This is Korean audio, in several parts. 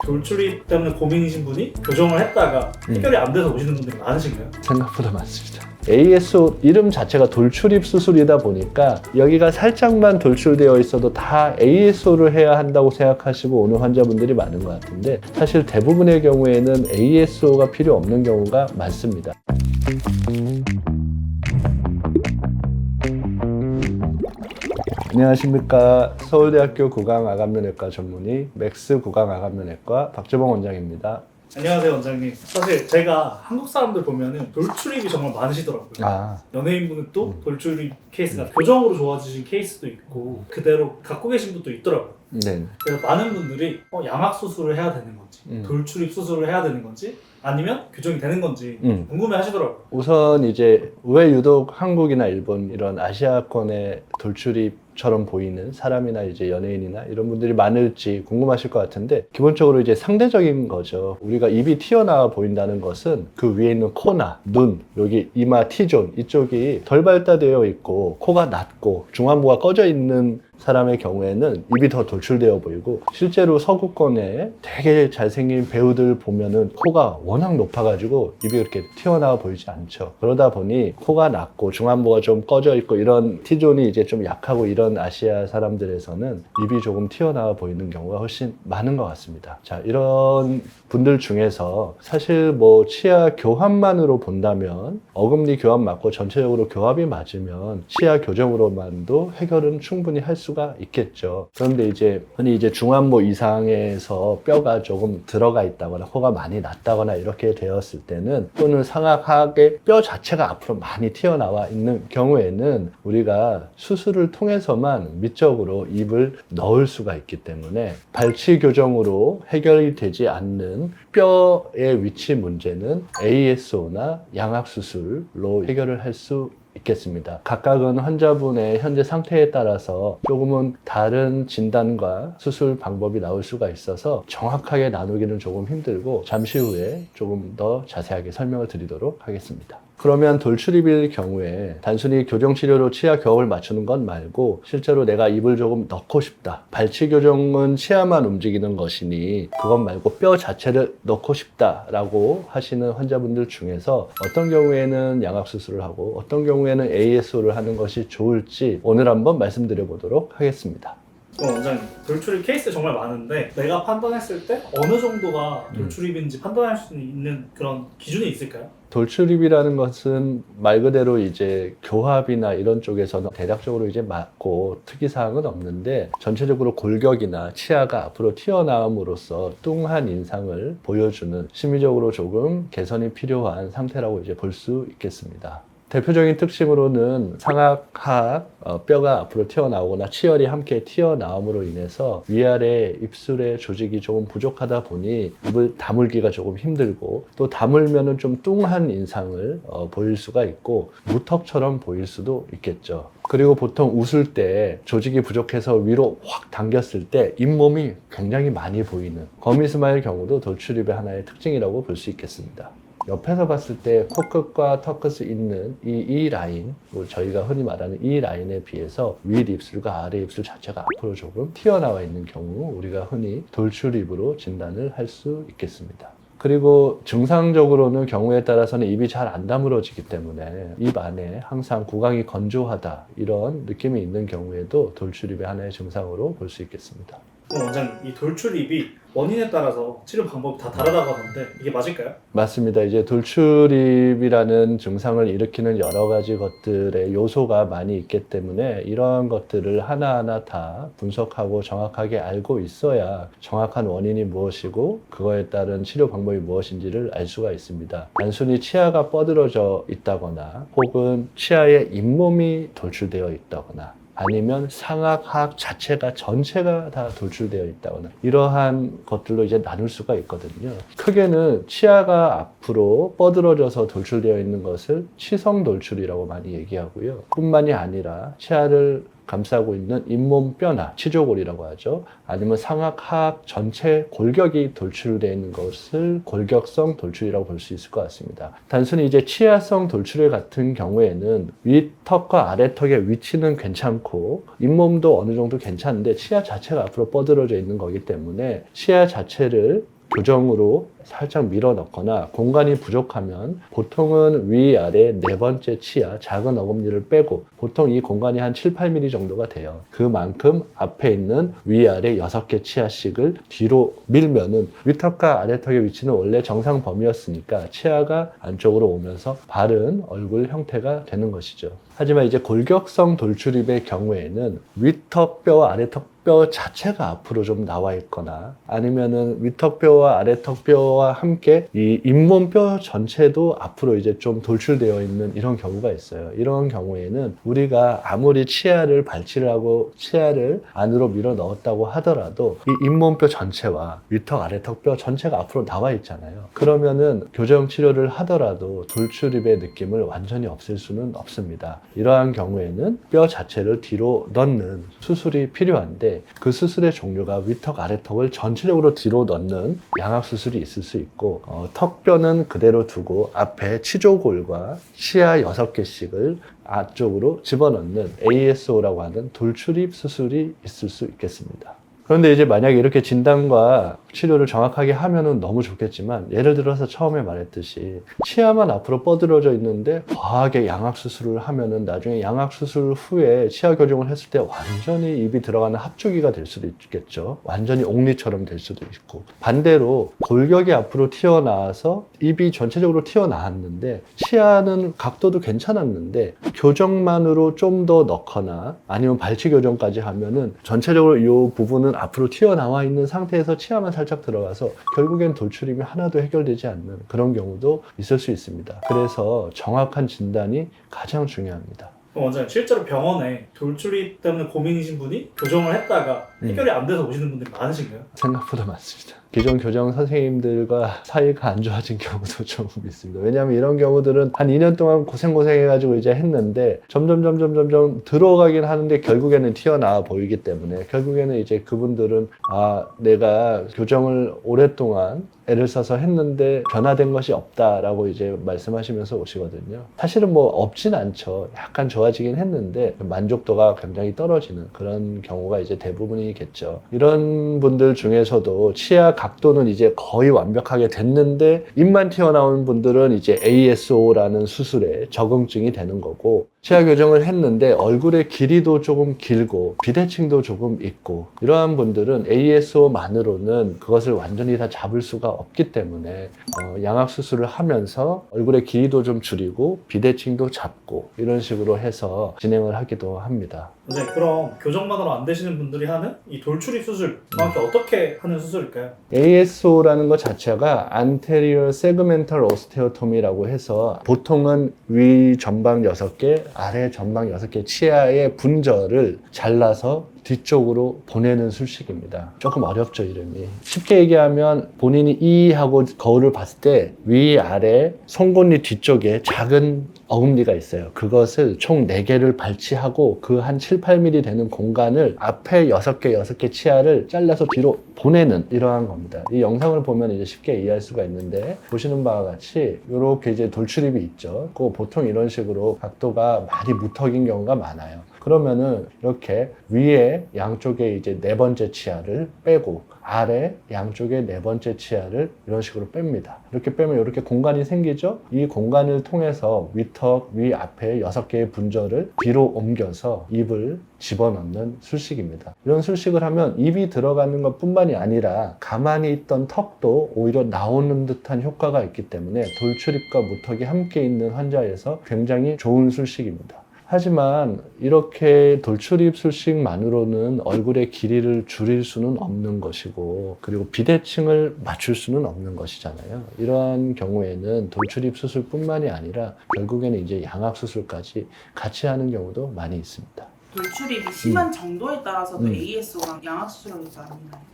돌출입 때문에 고민이신 분이 교정을 했다가 해결이 안 돼서 오시는 분들이 많으신가요? 생각보다 많습니다. ASO 이름 자체가 돌출입 수술이다 보니까 여기가 살짝만 돌출되어 있어도 다 ASO를 해야 한다고 생각하시고 오는 환자분들이 많은 것 같은데, 사실 대부분의 경우에는 ASO가 필요 없는 경우가 많습니다. 안녕하십니까. 서울대학교 구강암면외과 전문의 맥스 구강암면외과 박재봉 원장입니다. 안녕하세요, 원장님. 사실 제가 한국 사람들 보면은 돌출입이 정말 많으시더라고요. 연예인분은 또 돌출입 케이스가 교정으로 좋아지신 케이스도 있고 그대로 갖고 계신 분도 있더라고요. 네. 그래서 많은 분들이 양악 수술을 해야 되는 건지 돌출입 수술을 해야 되는 건지 아니면 교정이 되는 건지 궁금해 하시더라고요. 우선 이제 왜 유독 한국이나 일본 이런 아시아권의 돌출입처럼 보이는 사람이나 이제 연예인이나 이런 분들이 많을지 궁금하실 것 같은데, 기본적으로 이제 상대적인 거죠. 우리가 입이 튀어나와 보인다는 것은 그 위에 있는 코나 눈, 여기 이마 T존 이쪽이 덜 발달되어 있고 코가 낮고 중안부가 꺼져 있는 사람의 경우에는 입이 더 돌출되어 보이고, 실제로 서구권에 되게 잘생긴 배우들 보면은 코가 워낙 높아가지고 입이 그렇게 튀어나와 보이지 않죠. 그러다 보니 코가 낮고 중안부가 좀 꺼져 있고 이런 T존이 이제 좀 약하고 이런 아시아 사람들에서는 입이 조금 튀어나와 보이는 경우가 훨씬 많은 것 같습니다. 자, 이런 분들 중에서 사실 뭐 치아 교합만으로 본다면 어금니 교합 맞고 전체적으로 교합이 맞으면 치아 교정으로만도 해결은 충분히 할 수가 있겠죠. 그런데 이제 흔히 이제 중안부 이상에서 뼈가 조금 들어가 있다거나 코가 많이 낮다거나 이렇게 되었을 때는, 또는 상악하게 뼈 자체가 앞으로 많이 튀어나와 있는 경우에는 우리가 수술을 통해서만 미적으로 입을 넣을 수가 있기 때문에 발치 교정으로 해결이 되지 않는 뼈의 위치 문제는 ASO나 양악 수술로 해결을 할 수 있겠습니다. 각각은 환자분의 현재 상태에 따라서 조금은 다른 진단과 수술 방법이 나올 수가 있어서 정확하게 나누기는 조금 힘들고, 잠시 후에 조금 더 자세하게 설명을 드리도록 하겠습니다. 그러면 돌출입일 경우에 단순히 교정치료로 치아 교합을 맞추는 것 말고 실제로 내가 입을 조금 넣고 싶다. 발치 교정은 치아만 움직이는 것이니 그것 말고 뼈 자체를 넣고 싶다라고 하시는 환자분들 중에서 어떤 경우에는 양악 수술을 하고 어떤 경우에는 ASO를 하는 것이 좋을지 오늘 한번 말씀드려 보도록 하겠습니다. 그럼 원장님, 돌출입 케이스 정말 많은데 내가 판단했을 때 어느 정도가 돌출입인지 판단할 수 있는 그런 기준이 있을까요? 돌출입이라는 것은 말 그대로 이제 교합이나 이런 쪽에서는 대략적으로 이제 맞고 특이사항은 없는데, 전체적으로 골격이나 치아가 앞으로 튀어나옴으로써 뚱한 인상을 보여주는 심리적으로 조금 개선이 필요한 상태라고 이제 볼 수 있겠습니다. 대표적인 특징으로는 상악, 하악, 뼈가 앞으로 튀어나오거나 치열이 함께 튀어나옴으로 인해서 위아래 입술의 조직이 조금 부족하다 보니 입을 다물기가 조금 힘들고, 또 다물면은 좀 뚱한 인상을 보일 수가 있고 무턱처럼 보일 수도 있겠죠. 그리고 보통 웃을 때 조직이 부족해서 위로 확 당겼을 때 잇몸이 굉장히 많이 보이는 거미스마일 경우도 돌출입의 하나의 특징이라고 볼 수 있겠습니다. 옆에서 봤을 때 코끝과 턱 끝이 있는 이 라인, 저희가 흔히 말하는 이 라인에 비해서 윗 입술과 아래 입술 자체가 앞으로 조금 튀어나와 있는 경우 우리가 흔히 돌출입으로 진단을 할 수 있겠습니다. 그리고 증상적으로는 경우에 따라서는 입이 잘 안 다물어지기 때문에 입 안에 항상 구강이 건조하다 이런 느낌이 있는 경우에도 돌출입의 하나의 증상으로 볼 수 있겠습니다. 그럼 원장님, 이 돌출입이 원인에 따라서 치료 방법이 다 다르다고 하는데 이게 맞을까요? 맞습니다. 이제 돌출입이라는 증상을 일으키는 여러 가지 것들의 요소가 많이 있기 때문에 이러한 것들을 하나하나 다 분석하고 정확하게 알고 있어야 정확한 원인이 무엇이고 그거에 따른 치료 방법이 무엇인지를 알 수가 있습니다. 단순히 치아가 뻗어져 있다거나 혹은 치아의 잇몸이 돌출되어 있다거나 아니면 상악, 하악 자체가 전체가 다 돌출되어 있다거나 이러한 것들로 이제 나눌 수가 있거든요. 크게는 치아가 앞으로 뻗어져서 돌출되어 있는 것을 치성 돌출이라고 많이 얘기하고요. 뿐만이 아니라 치아를 감싸고 있는 잇몸 뼈나 치조골이라고 하죠. 아니면 상악, 하악 전체 골격이 돌출되어 있는 것을 골격성 돌출이라고 볼 수 있을 것 같습니다. 단순히 이제 치아성 돌출 같은 경우에는 윗턱과 아래턱의 위치는 괜찮고 잇몸도 어느 정도 괜찮은데 치아 자체가 앞으로 뻗어져 있는 거기 때문에 치아 자체를 교정으로 살짝 밀어 넣거나 공간이 부족하면 보통은 위아래 네 번째 치아 작은 어금니를 빼고 보통 이 공간이 한 7, 8mm 정도가 돼요. 그만큼 앞에 있는 위아래 6개 치아씩을 뒤로 밀면은 위턱과 아래턱의 위치는 원래 정상 범위였으니까 치아가 안쪽으로 오면서 바른 얼굴 형태가 되는 것이죠. 하지만 이제 골격성 돌출입의 경우에는 위턱뼈와 아래턱뼈 자체가 앞으로 좀 나와 있거나 아니면은 위턱뼈와 아래턱뼈와 함께 이 잇몸뼈 전체도 앞으로 이제 좀 돌출되어 있는 이런 경우가 있어요. 이런 경우에는 우리가 아무리 치아를 발치를 하고 치아를 안으로 밀어 넣었다고 하더라도 이 잇몸뼈 전체와 위턱 아래턱뼈 전체가 앞으로 나와 있잖아요. 그러면은 교정 치료를 하더라도 돌출입의 느낌을 완전히 없앨 수는 없습니다. 이러한 경우에는 뼈 자체를 뒤로 넣는 수술이 필요한데 그 수술의 종류가 위턱 아래턱을 전체적으로 뒤로 넣는 양악 수술이 있을 수 있고 턱뼈는 그대로 두고 앞에 치조골과 치아 6개씩을 앞쪽으로 집어넣는 ASO라고 하는 돌출입 수술이 있을 수 있겠습니다. 그런데 이제 만약에 이렇게 진단과 치료를 정확하게 하면은 너무 좋겠지만 예를 들어서 처음에 말했듯이 치아만 앞으로 뻗어져 있는데 과하게 양악 수술을 하면은 나중에 양악 수술 후에 치아 교정을 했을 때 완전히 입이 들어가는 합주기가 될 수도 있겠죠. 완전히 옥리처럼 될 수도 있고 반대로 골격이 앞으로 튀어나와서 입이 전체적으로 튀어나왔는데 치아는 각도도 괜찮았는데 교정만으로 좀 더 넣거나 아니면 발치 교정까지 하면은 전체적으로 이 부분은 앞으로 튀어나와 있는 상태에서 치아만 살짝 들어가서 결국엔 돌출입이 하나도 해결되지 않는 그런 경우도 있을 수 있습니다. 그래서 정확한 진단이 가장 중요합니다. 원장님, 실제로 병원에 돌출입 때문에 고민이신 분이 교정을 했다가 해결이 안 돼서 오시는 분들이 많으신가요? 생각보다 많습니다. 기존 교정 선생님들과 사이가 안 좋아진 경우도 좀 있습니다. 왜냐하면 이런 경우들은 한 2년 동안 고생해가지고 이제 했는데 점점 들어가긴 하는데 결국에는 튀어나와 보이기 때문에 결국에는 이제 그분들은 내가 교정을 오랫동안 애를 써서 했는데 변화된 것이 없다라고 이제 말씀하시면서 오시거든요. 사실은 뭐 없진 않죠. 약간 좋아지긴 했는데 만족도가 굉장히 떨어지는 그런 경우가 이제 대부분이겠죠. 이런 분들 중에서도 치아 각도는 이제 거의 완벽하게 됐는데 입만 튀어나오는 분들은 이제 ASO라는 수술에 적응증이 되는 거고 치아 교정을 했는데 얼굴의 길이도 조금 길고 비대칭도 조금 있고 이러한 분들은 ASO만으로는 그것을 완전히 다 잡을 수가 없기 때문에 양악 수술을 하면서 얼굴의 길이도 좀 줄이고 비대칭도 잡고 이런 식으로 해서 진행을 하기도 합니다. 선생님, 그럼 교정만으로 안 되시는 분들이 하는 이 돌출입 수술 정확히 어떻게 하는 수술일까요? ASO라는 것 자체가 Anterior Segmental Osteotomy라고 해서 보통은 위 전방 6개, 아래 전방 6개 치아의 분절을 잘라서 뒤쪽으로 보내는 술식입니다. 조금 어렵죠, 이름이. 쉽게 얘기하면 본인이 이 하고 거울을 봤을 때 위아래 송곳니 뒤쪽에 작은 어금니가 있어요. 그것을 총 4개를 발치하고 그 한 7, 8mm 되는 공간을 앞에 6개 치아를 잘라서 뒤로 보내는 이러한 겁니다. 이 영상을 보면 이제 쉽게 이해할 수가 있는데 보시는 바와 같이 이렇게 이제 돌출입이 있죠. 그 보통 이런 식으로 각도가 많이 무턱인 경우가 많아요. 그러면은 이렇게 위에 양쪽에 이제 4번째 치아를 빼고 아래 양쪽에 4번째 치아를 이런 식으로 뺍니다. 이렇게 빼면 이렇게 공간이 생기죠? 이 공간을 통해서 위턱, 위 앞에 6개의 분절을 뒤로 옮겨서 입을 집어넣는 술식입니다. 이런 술식을 하면 입이 들어가는 것 뿐만이 아니라 가만히 있던 턱도 오히려 나오는 듯한 효과가 있기 때문에 돌출입과 무턱이 함께 있는 환자에서 굉장히 좋은 술식입니다. 하지만 이렇게 돌출입 술식만으로는 얼굴의 길이를 줄일 수는 없는 것이고 그리고 비대칭을 맞출 수는 없는 것이잖아요. 이러한 경우에는 돌출입 수술뿐만이 아니라 결국에는 이제 양악 수술까지 같이 하는 경우도 많이 있습니다. 돌출입이 심한 정도에 따라서도 ASO랑 양악 수술이 나뉘나요?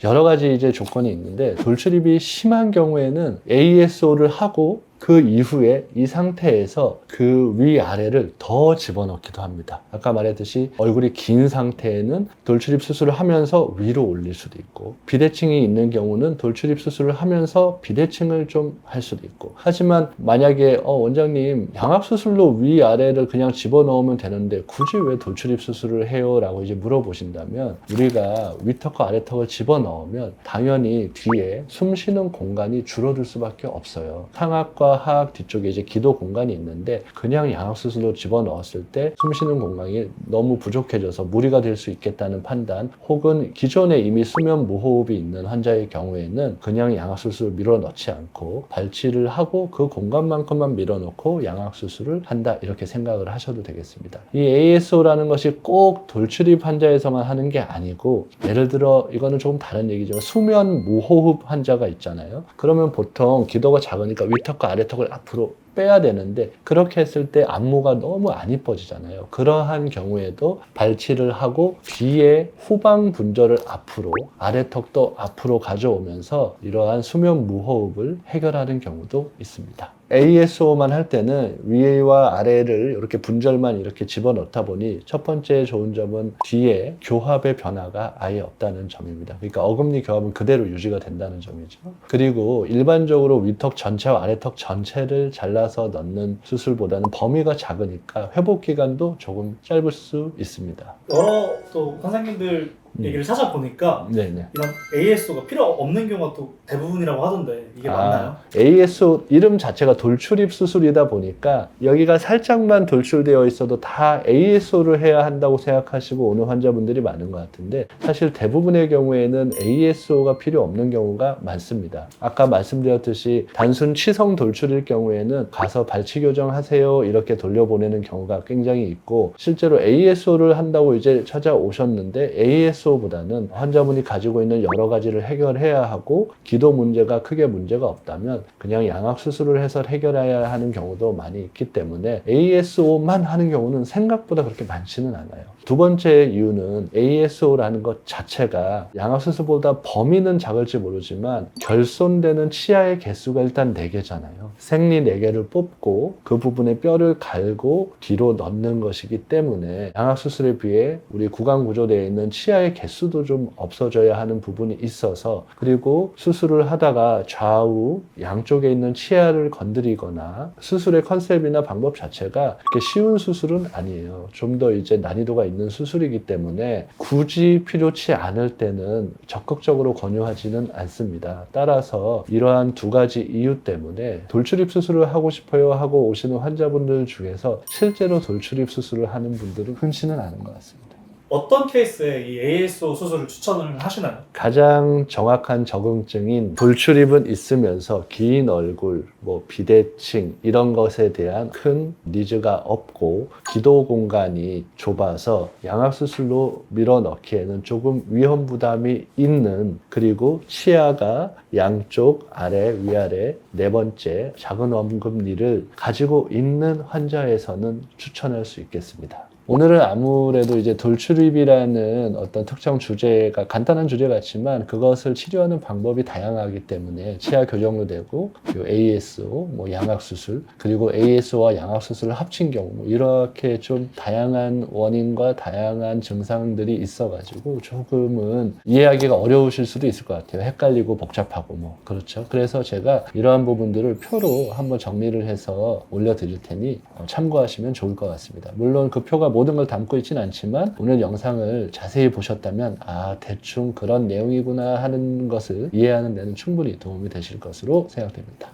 여러 가지 이제 조건이 있는데 돌출입이 심한 경우에는 ASO를 하고 그 이후에 이 상태에서 그 위아래를 더 집어넣기도 합니다. 아까 말했듯이 얼굴이 긴 상태에는 돌출입 수술을 하면서 위로 올릴 수도 있고, 비대칭이 있는 경우는 돌출입 수술을 하면서 비대칭을 좀 할 수도 있고. 하지만 만약에 원장님 양압수술로 위아래를 그냥 집어넣으면 되는데 굳이 왜 돌출입 수술을 해요? 라고 이제 물어보신다면, 우리가 위턱과 아래턱을 집어넣으면 당연히 뒤에 숨 쉬는 공간이 줄어들 수밖에 없어요. 상악과 하악 뒤쪽에 이제 기도 공간이 있는데, 그냥 양압수술로 집어넣었을 때 숨 쉬는 공간이 너무 부족해져서 무리가 될 수 있겠다는 판단, 혹은 기존에 이미 수면 무호흡이 있는 환자의 경우에는 그냥 양압수술을 밀어넣지 않고 발치를 하고 그 공간만큼만 밀어넣고 양압수술을 한다, 이렇게 생각을 하셔도 되겠습니다. 이 ASO라는 것이 꼭 돌출입 환자에서만 하는 게 아니고, 예를 들어 이거는 조금 다른 얘기지만 수면 무호흡 환자가 있잖아요. 그러면 보통 기도가 작으니까 위턱과 아래턱을 앞으로 빼야 되는데, 그렇게 했을 때 안무가 너무 안 이뻐지잖아요. 그러한 경우에도 발치를 하고 뒤에 후방 분절을 앞으로, 아래턱도 앞으로 가져오면서 이러한 수면 무호흡을 해결하는 경우도 있습니다. ASO만 할 때는 위와 아래를 이렇게 분절만 이렇게 집어넣다 보니 첫 번째 좋은 점은 뒤에 교합의 변화가 아예 없다는 점입니다. 그러니까 어금니 교합은 그대로 유지가 된다는 점이죠. 그리고 일반적으로 위턱 전체와 아래턱 전체를 잘라서 넣는 수술보다는 범위가 작으니까 회복 기간도 조금 짧을 수 있습니다. 여러 또 선생님들 얘기를 찾아보니까 네네. 이런 ASO가 필요 없는 경우가 또 대부분이라고 하던데 이게 맞나요? ASO 이름 자체가 돌출입 수술이다 보니까 여기가 살짝만 돌출되어 있어도 다 ASO를 해야 한다고 생각하시고 오는 환자분들이 많은 것 같은데, 사실 대부분의 경우에는 ASO가 필요 없는 경우가 많습니다. 아까 말씀드렸듯이 단순 치성 돌출일 경우에는 가서 발치 교정하세요 이렇게 돌려보내는 경우가 굉장히 있고, 실제로 ASO를 한다고 이제 찾아오셨는데 ASO보다는 환자분이 가지고 있는 여러 가지를 해결해야 하고 기도 문제가 크게 문제가 없다면 그냥 양악 수술을 해서 해결해야 하는 경우도 많이 있기 때문에 ASO만 하는 경우는 생각보다 그렇게 많지는 않아요. 두 번째 이유는 ASO라는 것 자체가 양악 수술보다 범위는 작을지 모르지만 결손되는 치아의 개수가 일단 4개잖아요. 생리 4개를 뽑고 그 부분에 뼈를 갈고 뒤로 넣는 것이기 때문에 양악 수술에 비해 우리 구강 구조되어 있는 치아의 개수도 좀 없어져야 하는 부분이 있어서, 그리고 수술을 하다가 좌우 양쪽에 있는 치아를 건드리거나 수술의 컨셉이나 방법 자체가 그렇게 쉬운 수술은 아니에요. 좀 더 이제 난이도가 있는 수술이기 때문에 굳이 필요치 않을 때는 적극적으로 권유하지는 않습니다. 따라서 이러한 두 가지 이유 때문에 돌출입 수술을 하고 싶어요 하고 오시는 환자분들 중에서 실제로 돌출입 수술을 하는 분들은 흔치는 않은 것 같습니다. 어떤 케이스에 이 ASO 수술을 추천을 하시나요? 가장 정확한 적응증인 돌출입은 있으면서 긴 얼굴, 비대칭 이런 것에 대한 큰 니즈가 없고 기도 공간이 좁아서 양압수술로 밀어넣기에는 조금 위험 부담이 있는, 그리고 치아가 양쪽 아래 위아래 4번째 작은 어금니를 가지고 있는 환자에서는 추천할 수 있겠습니다. 오늘은 아무래도 이제 돌출입이라는 어떤 특정 주제가 간단한 주제 같지만 그것을 치료하는 방법이 다양하기 때문에 치아 교정도 되고, ASO, 양악수술, 그리고 ASO와 양악수술을 합친 경우 이렇게 좀 다양한 원인과 다양한 증상들이 있어가지고 조금은 이해하기가 어려우실 수도 있을 것 같아요. 헷갈리고 복잡하고 그렇죠. 그래서 제가 이러한 부분들을 표로 한번 정리를 해서 올려드릴 테니 참고하시면 좋을 것 같습니다. 물론 그 표가 모든 걸 담고 있지는 않지만 오늘 영상을 자세히 보셨다면 대충 그런 내용이구나 하는 것을 이해하는 데는 충분히 도움이 되실 것으로 생각됩니다.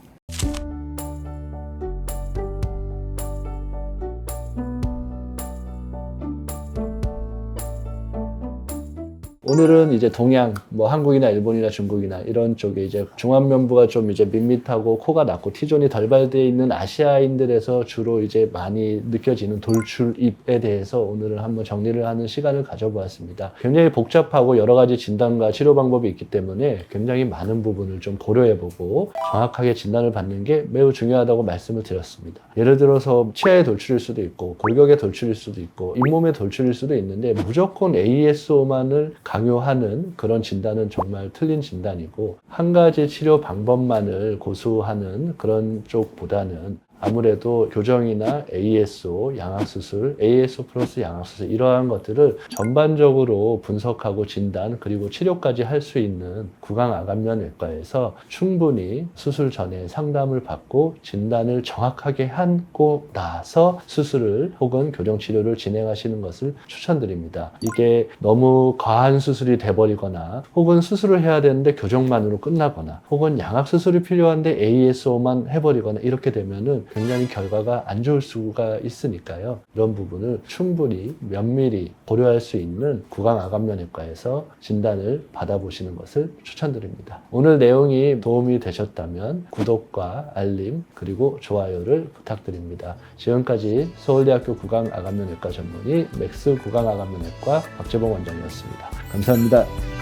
오늘은 이제 동양, 한국이나 일본이나 중국이나 이런 쪽에 이제 중안면부가 좀 이제 밋밋하고 코가 낮고 T존이 덜 발되어 있는 아시아인들에서 주로 이제 많이 느껴지는 돌출입에 대해서 오늘은 한번 정리를 하는 시간을 가져보았습니다. 굉장히 복잡하고 여러 가지 진단과 치료 방법이 있기 때문에 굉장히 많은 부분을 좀 고려해보고 정확하게 진단을 받는 게 매우 중요하다고 말씀을 드렸습니다. 예를 들어서 치아의 돌출일 수도 있고 골격의 돌출일 수도 있고 잇몸의 돌출일 수도 있는데 무조건 ASO만을 강요하는 그런 진단은 정말 틀린 진단이고, 한 가지 치료 방법만을 고수하는 그런 쪽보다는 아무래도 교정이나 ASO, 양악수술, ASO 플러스 양악수술 이러한 것들을 전반적으로 분석하고 진단 그리고 치료까지 할 수 있는 구강암관면외과에서 충분히 수술 전에 상담을 받고 진단을 정확하게 하고 나서 수술을 혹은 교정치료를 진행하시는 것을 추천드립니다. 이게 너무 과한 수술이 돼버리거나 혹은 수술을 해야 되는데 교정만으로 끝나거나 혹은 양악수술이 필요한데 ASO만 해버리거나 이렇게 되면은 굉장히 결과가 안 좋을 수가 있으니까요. 이런 부분을 충분히 면밀히 고려할 수 있는 구강암관면외과에서 진단을 받아보시는 것을 추천드립니다. 오늘 내용이 도움이 되셨다면 구독과 알림 그리고 좋아요를 부탁드립니다. 지금까지 서울대학교 구강암관면외과 전문의 맥스 구강암관면외과 박재봉 원장이었습니다. 감사합니다.